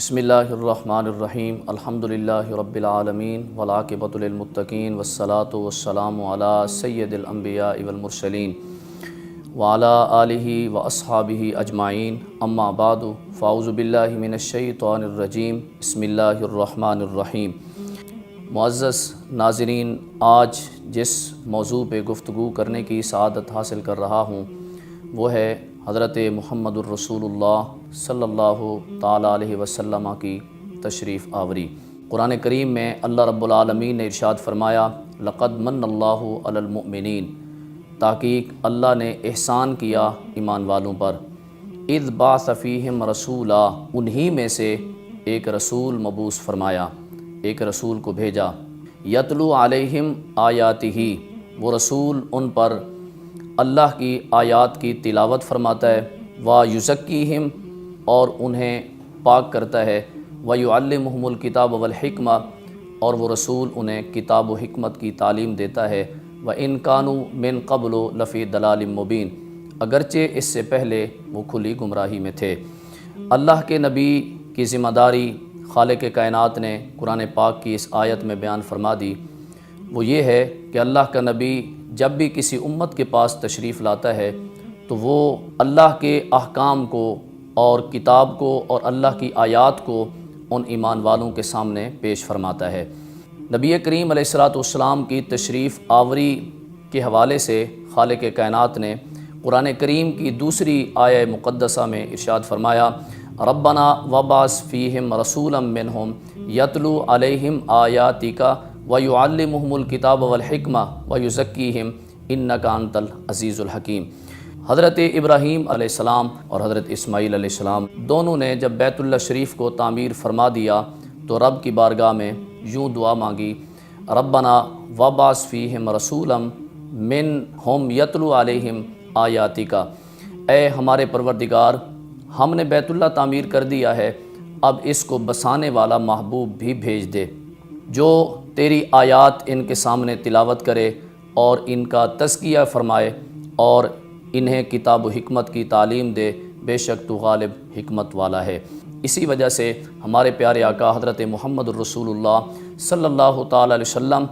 بسم اللہ الرحمن الرحیم الحمدللہ رب العالمین والعاقبۃ للمتقین والصلاۃ والسلام علی سید الانبیاء والمرسلین وعلی آلہ واصحابہ اجمعین اما بعد فاعوذ باللہ من الشیطان الرجیم بسم اللہ الرحمن الرحیم۔ معزز ناظرین، آج جس موضوع پہ گفتگو کرنے کی سعادت حاصل کر رہا ہوں وہ ہے حضرت محمد الرسول اللہ صلی اللہ تعالیٰ علیہ وسلم کی تشریف آوری۔ قرآن کریم میں اللہ رب العالمین نے ارشاد فرمایا، لقد من اللہ علی المؤمنین، تحقیق اللہ نے احسان کیا ایمان والوں پر، اذ بعث فیہم رسولا، انہی میں سے ایک رسول مبعوث فرمایا، ایک رسول کو بھیجا، یتلو علیہم آیاتہ، وہ رسول ان پر اللہ کی آیات کی تلاوت فرماتا ہے، وَيُزَكِّيهِمْ، اور انہیں پاک کرتا ہے، وَيُعَلِّمُهُمُ الْكِتَابَ وَالْحِكْمَةَ، اور وہ رسول انہیں کتاب و حکمت کی تعلیم دیتا ہے، وَإِن كَانُوا مِن قَبْلُ لَفِي ضَلَالٍ مُبِينٍ، اگرچہ اس سے پہلے وہ کھلی گمراہی میں تھے۔ اللہ کے نبی کی ذمہ داری خالق کائنات نے قرآن پاک کی اس آیت میں بیان فرما دی، وہ یہ ہے کہ اللہ کا نبی جب بھی کسی امت کے پاس تشریف لاتا ہے تو وہ اللہ کے احکام کو اور کتاب کو اور اللہ کی آیات کو ان ایمان والوں کے سامنے پیش فرماتا ہے۔ نبی کریم علیہ السلام کی تشریف آوری کے حوالے سے خالق کائنات نے قرآن کریم کی دوسری آیہ مقدسہ میں ارشاد فرمایا، ربنا وبعث فیہم رسولا منہم یتلو علیہم آیاتک وَيُعَلِّمُهُمُ الْكِتَابَ وَالْحِكْمَةَ وَيُزَكِّيهِمْ إِنَّكَ أَنْتَ الْعَزِيزُ الْحَكِيمُ۔ حضرت ابراہیم علیہ السلام اور حضرت اسماعیل علیہ السلام دونوں نے جب بیت اللہ شریف کو تعمیر فرما دیا تو رب کی بارگاہ میں یوں دعا مانگی، ربنا وبعث فیہم رسولا منہم یتلو علیہم آیاتک، اے ہمارے پروردگار، ہم نے بیت اللہ تعمیر کر دیا ہے، اب اس کو بسانے والا محبوب بھی بھیج دے جو تیری آیات ان کے سامنے تلاوت کرے اور ان کا تزکیہ فرمائے اور انہیں کتاب و حکمت کی تعلیم دے، بے شک تو غالب حکمت والا ہے۔ اسی وجہ سے ہمارے پیارے آقا حضرت محمد الرسول اللہ صلی اللہ تعالیٰ علیہ وسلم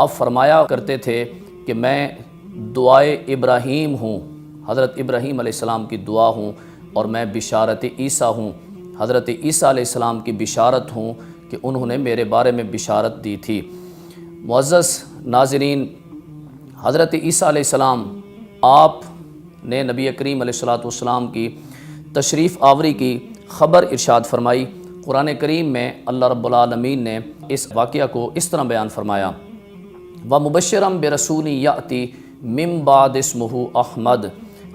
آپ فرمایا کرتے تھے کہ میں دعائے ابراہیم ہوں، حضرت ابراہیم علیہ السلام کی دعا ہوں، اور میں بشارت عیسیٰ ہوں، حضرت عیسیٰ علیہ السلام کی بشارت ہوں کہ انہوں نے میرے بارے میں بشارت دی تھی۔ معزز ناظرین، حضرت عیسیٰ علیہ السلام آپ نے نبی کریم علیہ السلام کی تشریف آوری کی خبر ارشاد فرمائی۔ قرآن کریم میں اللہ رب العالمین نے اس واقعہ کو اس طرح بیان فرمایا، وَمُبَشِّرًا بِرَسُولٍ يَأْتِي مِن بَعْدِ اسْمُهُ احمد،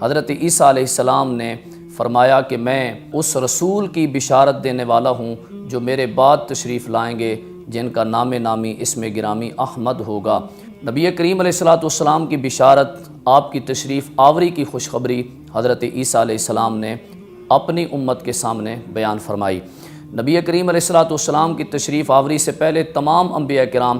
حضرت عیسیٰ علیہ السلام نے فرمایا کہ میں اس رسول کی بشارت دینے والا ہوں جو میرے بعد تشریف لائیں گے، جن کا نام نامی اسم گرامی احمد ہوگا۔ نبی کریم علیہ السلام کی بشارت، آپ کی تشریف آوری کی خوشخبری حضرت عیسیٰ علیہ السلام نے اپنی امت کے سامنے بیان فرمائی۔ نبی کریم علیہ السلام کی تشریف آوری سے پہلے تمام انبیاء کرام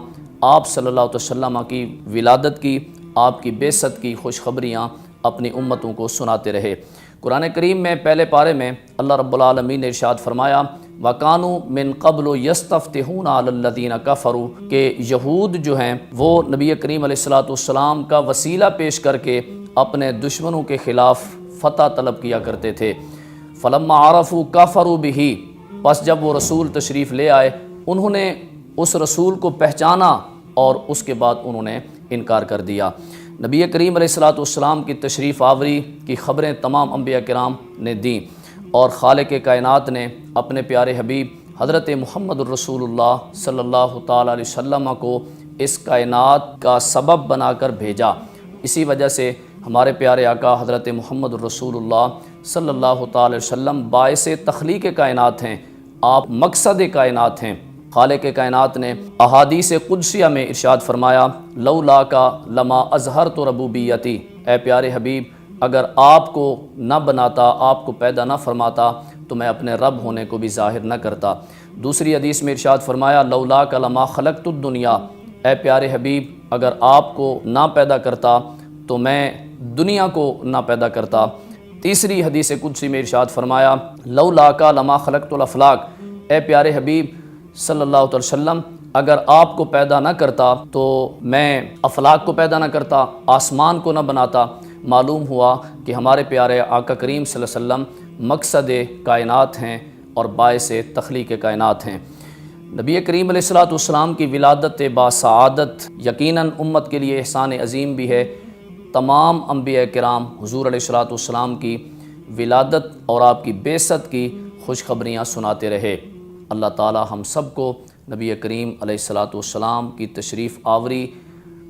آپ صلی اللہ علیہ وسلم کی ولادت کی، آپ کی بعثت کی خوشخبریاں اپنی امتوں کو سناتے رہے۔ قرآن کریم میں پہلے پارے میں اللہ رب العالمین نے ارشاد فرمایا، وَكَانُوا مِن قَبْلُ يَسْتَفْتِحُونَ عَلَى الَّذِينَ كَفَرُوا، کہ یہود جو ہیں وہ نبی کریم علیہ السلام کا وسیلہ پیش کر کے اپنے دشمنوں کے خلاف فتح طلب کیا کرتے تھے۔ فَلَمَّا عَرَفُوا كَفَرُوا بِهِ، پس جب وہ رسول تشریف لے آئے انہوں نے اس رسول کو پہچانا اور اس کے بعد انہوں نے انکار کر دیا۔ نبی کریم علیہ السلام کی تشریف آوری کی خبریں تمام انبیاء کرام نے دیں، اور خالق کائنات نے اپنے پیارے حبیب حضرت محمد الرسول اللہ صلی اللہ تعالیٰ علیہ وسلم کو اس کائنات کا سبب بنا کر بھیجا۔ اسی وجہ سے ہمارے پیارے آقا حضرت محمد الرسول اللہ صلی اللہ تعالیٰ علیہ وسلم باعث تخلیق کائنات ہیں، آپ مقصد کائنات ہیں۔ خالق کائنات نے احادیث قدسیہ میں ارشاد فرمایا، لولاک لما اظہرت ربوبیتی، اے پیارے حبیب اگر آپ کو نہ بناتا، آپ کو پیدا نہ فرماتا تو میں اپنے رب ہونے کو بھی ظاہر نہ کرتا۔ دوسری حدیث میں ارشاد فرمایا، لولاک لما خلقت الدنیا، اے پیارے حبیب اگر آپ کو نہ پیدا کرتا تو میں دنیا کو نہ پیدا کرتا۔ تیسری حدیث قدسی میں ارشاد فرمایا، لولاک لما خلقت الافلاک، اے پیارے حبیب صلی اللہ علیہ وسلم، اگر آپ کو پیدا نہ کرتا تو میں افلاک کو پیدا نہ کرتا، آسمان کو نہ بناتا۔ معلوم ہوا کہ ہمارے پیارے آقا کریم صلی اللہ علیہ وسلم مقصد کائنات ہیں اور باعث تخلیق کائنات ہیں۔ نبی کریم علیہ الصلوۃ والسلام کی ولادت باسعادت یقیناً امت کے لیے احسان عظیم بھی ہے۔ تمام انبیاء کرام حضور علیہ الصلوۃ والسلام کی ولادت اور آپ کی بعثت کی خوشخبریاں سناتے رہے۔ اللہ تعالی ہم سب کو نبی کریم علیہ الصلوۃ والسلام کی تشریف آوری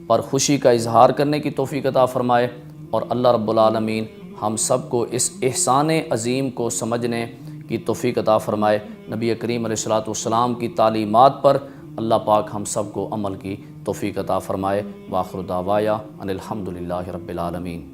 پر خوشی کا اظہار کرنے کی توفیق عطا فرمائے، اور اللہ رب العالمین ہم سب کو اس احسان عظیم کو سمجھنے کی توفیق عطا فرمائے۔ نبی کریم علیہ الصلوۃ والسلام کی تعلیمات پر اللہ پاک ہم سب کو عمل کی توفیق عطا فرمائے۔ وآخر دعوایا ان الحمد للہ رب العالمین۔